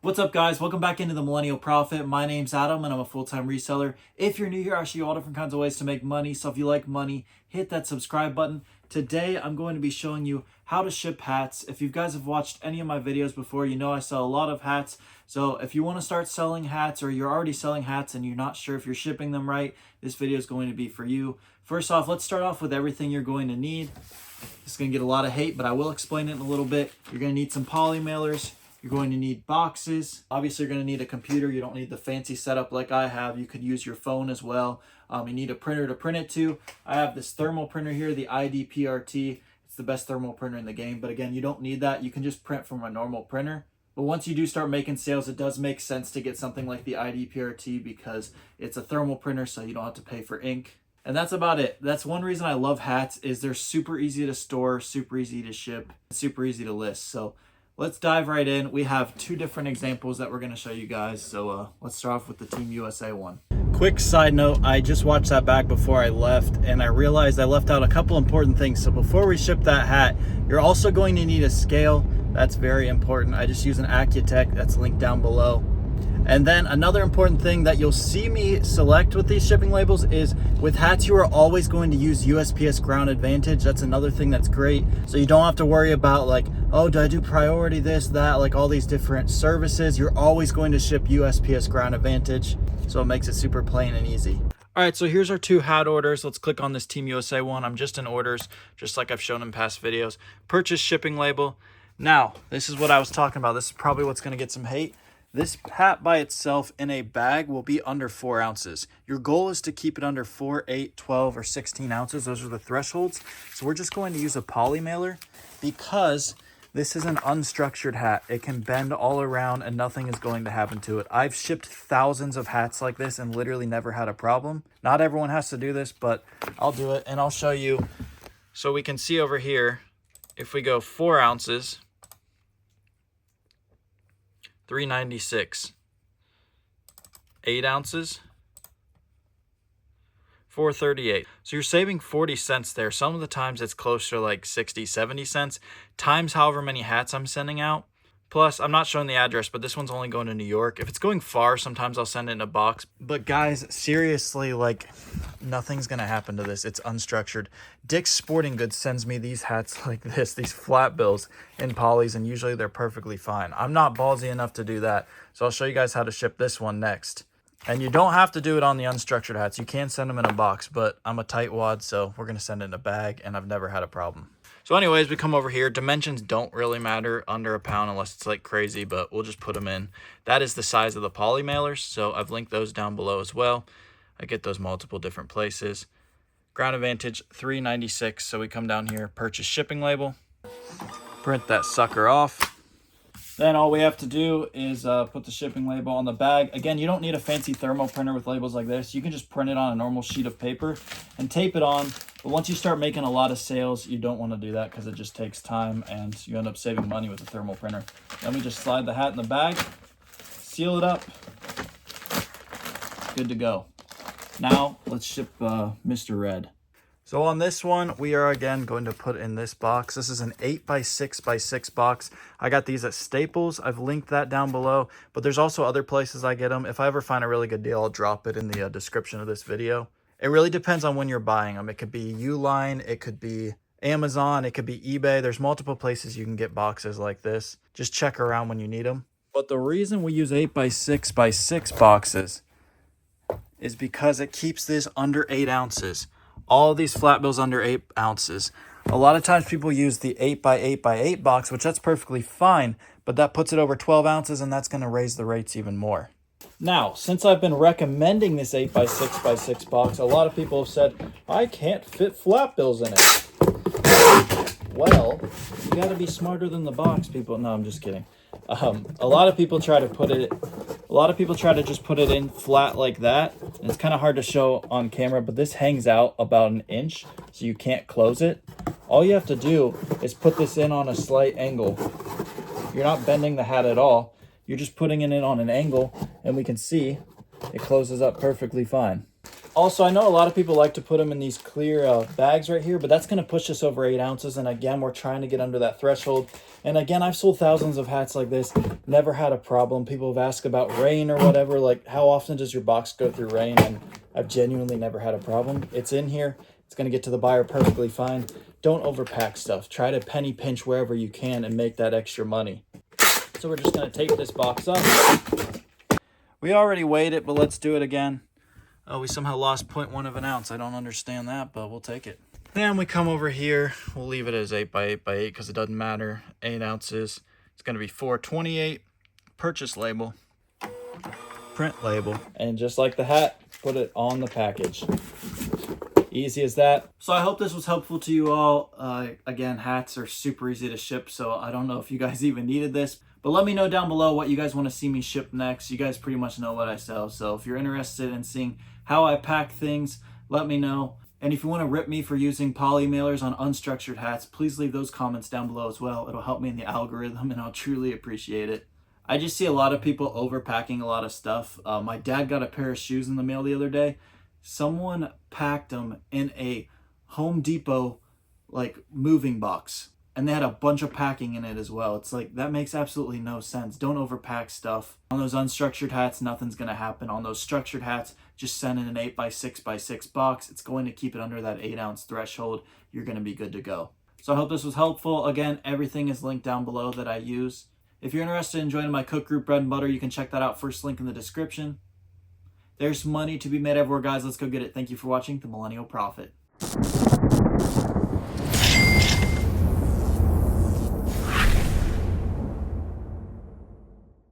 What's up, guys? Welcome back into the Millennial Profit. My name's Adam and I'm a full-time reseller. If you're new here, I show you all different kinds of ways to make money. So if you like money, hit that subscribe button. Today, I'm going to be showing you how to ship hats. If you guys have watched any of my videos before, you know I sell a lot of hats. So if you want to start selling hats or you're already selling hats and you're not sure if you're shipping them right, this video is going to be for you. First off, let's start off with everything you're going to need. It's going to get a lot of hate, but I will explain it in a little bit. You're going to need some poly mailers. You're going to need boxes. Obviously, you're going to need a computer. You don't need the fancy setup like I have. You could use your phone as well. You need a printer to print it to. I have this thermal printer here, the IDPRT. It's the best thermal printer in the game. But again, you don't need that. You can just print from a normal printer. But once you do start making sales, it does make sense to get something like the IDPRT because it's a thermal printer, so you don't have to pay for ink. And that's about it. That's one reason I love hats is they're super easy to store, super easy to ship, super easy to list. So let's dive right in. We have two different examples that we're going to show you guys. So let's start off with the Team USA one. Quick side note, I just watched that back before I left and I realized I left out a couple important things. So before we ship that hat, you're also going to need a scale. That's very important. I just use an Accutech that's linked down below. And then another important thing that you'll see me select with these shipping labels is with hats, you are always going to use USPS Ground Advantage. That's another thing that's great. So you don't have to worry about like, oh, do I do priority this, that, like all these different services. You're always going to ship USPS Ground Advantage. So it makes it super plain and easy. All right, so here's our two hat orders. Let's click on this Team USA one. I'm just in orders, just like I've shown in past videos. Purchase shipping label. Now, this is what I was talking about. This is probably what's going to get some hate. This hat by itself in a bag will be under 4 ounces. Your goal is to keep it under 4, 8, 12, or 16 ounces. Those are the thresholds. So we're just going to use a poly mailer because this is an unstructured hat. It can bend all around and nothing is going to happen to it. I've shipped thousands of hats like this and literally never had a problem. Not everyone has to do this, but I'll do it and I'll show you. So we can see over here, if we go 4 ounces, $3.96. 8 ounces, $4.38. So you're saving 40 cents there. Some of the times it's closer to like 60, 70 cents times however many hats I'm sending out. Plus, I'm not showing the address, but this one's only going to New York. If it's going far, sometimes I'll send it in a box. But guys, seriously, like nothing's going to happen to this. It's unstructured. Dick's Sporting Goods sends me these hats like this, these flat bills in polys, and usually they're perfectly fine. I'm not ballsy enough to do that. So I'll show you guys how to ship this one next. And you don't have to do it on the unstructured hats. You can send them in a box, but I'm a tightwad, so we're going to send it in a bag, and I've never had a problem. So anyways, we come over here. Dimensions don't really matter under a pound unless it's like crazy, but we'll just put them in. That is the size of the poly mailers, so I've linked those down below as well. I get those multiple different places. Ground Advantage, $3.96. So we come down here, purchase shipping label, print that sucker off. Then all we have to do is put the shipping label on the bag. Again, you don't need a fancy thermal printer with labels like this. You can just print it on a normal sheet of paper and tape it on. But once you start making a lot of sales, you don't want to do that because it just takes time and you end up saving money with a thermal printer. Then we just slide the hat in the bag, seal it up, good to go. Now let's ship Mr. Red. So on this one, we are again going to put in this box. This is an 8x6x6 box. I got these at Staples. I've linked that down below, but there's also other places I get them. If I ever find a really good deal, I'll drop it in the description of this video. It really depends on when you're buying them. It could be Uline, it could be Amazon, it could be eBay. There's multiple places you can get boxes like this. Just check around when you need them. But the reason we use 8x6x6 boxes is because it keeps this under 8 ounces. All these flat bills under 8 ounces. A lot of times people use the 8x8x8 box, which that's perfectly fine, but that puts it over 12 ounces and that's going to raise the rates even more. Now, since I've been recommending this 8x6x6 box, a lot of people have said, I can't fit flat bills in it. Well, you got to be smarter than the box, people. No, I'm just kidding. A lot of people try to just put it in flat like that. And it's kind of hard to show on camera, but this hangs out about an inch, so you can't close it. All you have to do is put this in on a slight angle. You're not bending the hat at all. You're just putting it in on an angle, and we can see it closes up perfectly fine. Also, I know a lot of people like to put them in these clear bags right here, but that's going to push us over 8 ounces. And again, we're trying to get under that threshold. And again, I've sold thousands of hats like this, never had a problem. People have asked about rain or whatever, like how often does your box go through rain? And I've genuinely never had a problem. It's in here. It's going to get to the buyer perfectly fine. Don't overpack stuff. Try to penny pinch wherever you can and make that extra money. So we're just going to tape this box up. We already weighed it, but let's do it again. Oh, we somehow lost 0.1 of an ounce. I don't understand that, but we'll take it. Then we come over here. We'll leave it as 8 by 8 by 8 because it doesn't matter. 8 ounces. It's going to be 428. Purchase label. Print label. And just like the hat, put it on the package. Easy as that. So I hope this was helpful to you all. Again, hats are super easy to ship, so I don't know if you guys even needed this. But let me know down below what you guys want to see me ship next. You guys pretty much know what I sell. So if you're interested in seeing how I pack things, let me know. And if you want to rip me for using poly mailers on unstructured hats, please leave those comments down below as well. It'll help me in the algorithm and I'll truly appreciate it. I just see a lot of people overpacking a lot of stuff. My dad got a pair of shoes in the mail the other day. Someone packed them in a Home Depot like moving box. And they had a bunch of packing in it as well. It's like, that makes absolutely no sense. Don't overpack stuff. On those unstructured hats, nothing's going to happen. On those structured hats, just send in an 8 by 6 by 6 box. It's going to keep it under that 8 ounce threshold. You're going to be good to go. So I hope this was helpful. Again, everything is linked down below that I use. If you're interested in joining my cook group, Bread and Butter, you can check that out. First link in the description. There's money to be made everywhere, guys. Let's go get it. Thank you for watching The Millennial Prophet.